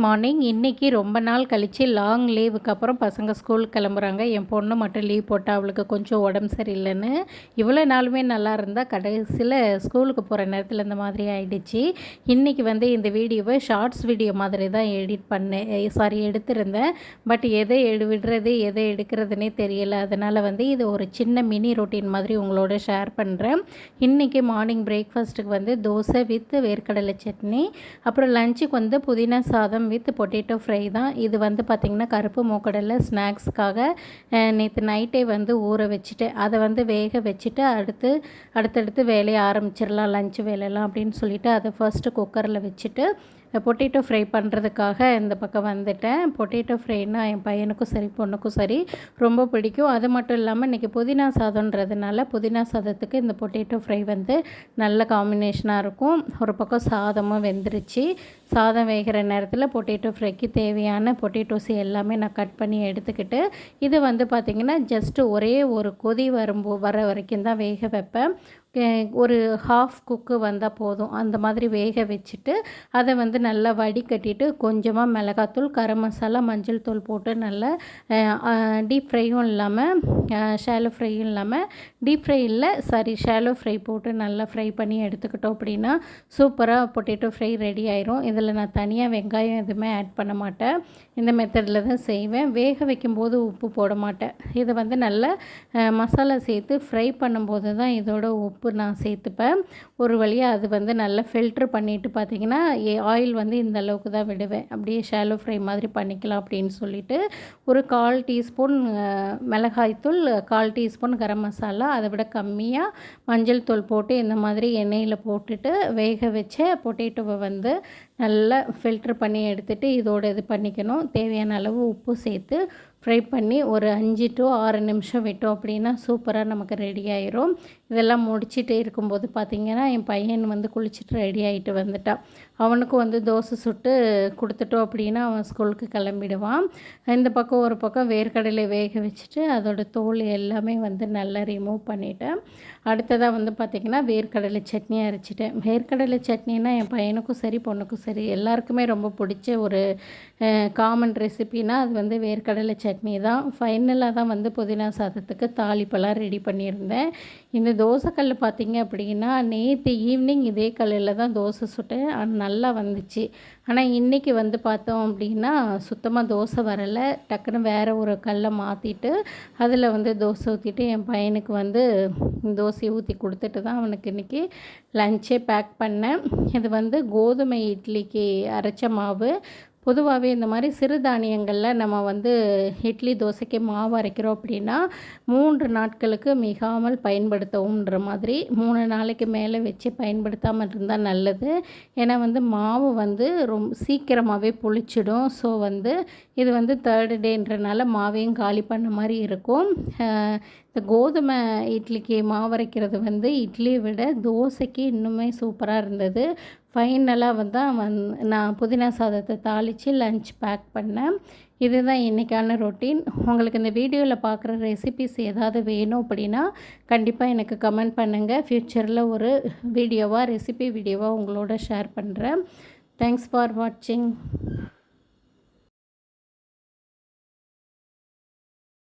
Morning இன்றைக்கி ரொம்ப நாள் கழித்து லாங் லீவுக்கு அப்புறம் பசங்க ஸ்கூல் கிளம்புறாங்க. என் பொண்ணு மட்டும் லீவ் போட்டால் அவளுக்கு கொஞ்சம் உடம்பு சரியில்லைன்னு. இவ்வளோ நாளுமே நல்லா இருந்தால் கடைசியில் ஸ்கூலுக்கு போகிற நேரத்தில் இந்த மாதிரி ஆகிடுச்சு. இன்றைக்கி இந்த வீடியோவை ஷார்ட்ஸ் வீடியோ மாதிரி தான் எடுத்திருந்தேன். பட் எதை விடுறது எதை எடுக்கிறதுனே தெரியல. அதனால் இது ஒரு சின்ன மினி ரொட்டீன் மாதிரி உங்களோட ஷேர் பண்ணுறேன். இன்றைக்கி மார்னிங் பிரேக்ஃபாஸ்ட்டுக்கு தோசை வித் வேர்க்கடலை சட்னி, அப்புறம் லஞ்சுக்கு புதினா சாதம் வித் பொட்டேட்டோ ஃப்ரை தான். இது பார்த்திங்கன்னா கருப்பு மூக்கடலை ஸ்நாக்ஸ்க்காக நேற்று நைட்டே ஊற வச்சுட்டு அதை வேக வச்சுட்டு அடுத்தடுத்து வேலையை ஆரம்பிச்சிடலாம், லஞ்ச் வேலையெல்லாம் அப்படின்னு சொல்லிவிட்டு அதை ஃபர்ஸ்ட்டு குக்கரில் வச்சுட்டு பொட்டேட்டோ ஃப்ரை பண்ணுறதுக்காக இந்த பக்கம் வந்துட்டேன். பொட்டேட்டோ ஃப்ரைனால் என் பையனுக்கும் சரி பொண்ணுக்கும் சரி ரொம்ப பிடிக்கும். அது மட்டும் இல்லாமல் இன்றைக்கி புதினா சாதம்ன்றதுனால புதினா சாதத்துக்கு இந்த பொட்டேட்டோ ஃப்ரை நல்ல காம்பினேஷனாக இருக்கும். ஒரு பக்கம் சாதமும் வெந்துருச்சு. சாதம் வேகிற நேரத்தில் பொட்டேட்டோ ஃப்ரைக்கு தேவையான பொட்டேட்டோஸ் எல்லாமே நான் கட் பண்ணி எடுத்துக்கிட்டு இது பார்த்திங்கன்னா ஜஸ்ட்டு ஒரே ஒரு கொதி வர வரைக்கும் தான் வேக வைப்பேன். ஒரு ஹாஃப் குக்கு வந்தால் போதும். அந்த மாதிரி வேக வச்சுட்டு அதை நல்லா வடிகட்டிட்டு கொஞ்சமாக மிளகாத்தூள், கரம் மசாலா, மஞ்சள் தூள் போட்டு நல்லா டீப் ஃப்ரையும் இல்லாமல் ஷாலோ ஃப்ரையும் இல்லாமல் ஷாலோ ஃப்ரை போட்டு நல்லா ஃப்ரை பண்ணி எடுத்துக்கிட்டோம் அப்படின்னா சூப்பராக பொட்டேட்டோ ஃப்ரை ரெடி ஆயிரும். இதில் நான் தனியாக வெங்காயம் எதுவுமே ஆட் பண்ண மாட்டேன். இந்த மெத்தடில் தான் செய்வேன். வேக வைக்கும்போது உப்பு போட மாட்டேன். இதை நல்லா மசாலா சேர்த்து ஃப்ரை பண்ணும்போது தான் இதோட உப்பு நான் சேர்த்துப்பேன். ஒரு வழியாக அது நல்லா ஃபில்ட்ரு பண்ணிவிட்டு பார்த்திங்கன்னா ஆயில் இந்த அளவுக்கு தான் விடுவேன். அப்படியே ஷாலோ ஃப்ரை மாதிரி பண்ணிக்கலாம் அப்படின்னு சொல்லிவிட்டு ஒரு 1/4 டீஸ்பூன் மிளகாய்த்தூள், 1/4 டீஸ்பூன் கரம் மசாலா, அதை விட கம்மியாக மஞ்சள் தூள் போட்டு இந்த மாதிரி எண்ணெயில் போட்டுட்டு வேக வச்ச பொட்டேட்டோவை நல்லா ஃபில்ட்ரு பண்ணி எடுத்துகிட்டு இதோடு இது பண்ணிக்கணும். தேவையான அளவு உப்பு சேர்த்து ஃப்ரை பண்ணி ஒரு 5 to 6 நிமிஷம் விட்டோம் அப்படின்னா சூப்பராக நமக்கு ரெடி ஆயிரும். இதெல்லாம் முடிச்சுட்டே இருக்கும்போது பார்த்திங்கன்னா என் பையன் குளிச்சுட்டு ரெடி ஆகிட்டு வந்துட்டான். அவனுக்கும் தோசை சுட்டு கொடுத்துட்டோம் அப்படின்னா அவன் ஸ்கூலுக்கு கிளம்பிடுவான். இந்த பக்கம் ஒரு பக்கம் வேர்க்கடலை வேக வச்சுட்டு அதோட தோல் எல்லாமே நல்லா ரிமூவ் பண்ணிவிட்டேன். அடுத்ததாக பார்த்திங்கன்னா வேர்க்கடலை சட்னி அரைச்சிட்டேன். வேர்க்கடலை சட்னினா என் பையனுக்கும் சரி பொண்ணுக்கும் சரி எல்லாருக்குமே ரொம்ப பிடிச்ச ஒரு காமன் ரெசிபினா அது வேர்க்கடலை சட்னி தான். ஃபைனலாக தான் புதினா சாதத்துக்கு தாளிப்பெல்லாம் ரெடி பண்ணியிருந்தேன். இந்த தோசைக்கல் பார்த்திங்க அப்படின்னா நேற்று ஈவினிங் இதே கல்லில் தான் தோசை சுட்டேன். அது நல்லா வந்துச்சு. ஆனால் இன்றைக்கி பார்த்தோம் அப்படின்னா சுத்தமாக தோசை வரலை. டக்குன்னு வேறு ஒரு கல்லை மாற்றிட்டு அதில் தோசை ஊற்றிட்டு என் பையனுக்கு தோசையை ஊற்றி கொடுத்துட்டு தான் அவனுக்கு இன்றைக்கி லஞ்சே பேக் பண்ணேன். இது கோதுமை இட்லிக்கு அரைச்ச மாவு. பொதுவாகவே இந்த மாதிரி சிறுதானியங்களில் நம்ம இட்லி தோசைக்கு மாவு அரைக்கிறோம் அப்படின்னா 3 நாட்களுக்கு மிகாமல் பயன்படுத்தவும்ன்ற மாதிரி 3 நாளைக்கு மேலே வச்சு பயன்படுத்தாமல் இருந்தால் நல்லது. ஏன்னா மாவு ரொம்ப சீக்கிரமாகவே புளிச்சிடும். ஸோ இது 3rd டேன்றனால மாவையும் காலி பண்ண மாதிரி இருக்கும். இந்த கோதுமை இட்லிக்கு மாவு அரைக்கிறது இட்லியை விட தோசைக்கு இன்னுமே சூப்பராக இருந்தது. ஃபைனலாக நான் புதினா சாதத்தை தாளித்து லஞ்ச் பேக் பண்ணேன். இதுதான் இன்றைக்கான ரொட்டீன். உங்களுக்கு இந்த வீடியோவில் பார்க்குற ரெசிபிஸ் ஏதாவது வேணும் அப்படின்னா கண்டிப்பாக எனக்கு கமெண்ட் பண்ணுங்கள். ஃப்யூச்சரில் ஒரு ரெசிபி வீடியோவாக உங்களோட ஷேர் பண்ணுறேன். தேங்க்ஸ் ஃபார் வாட்சிங்.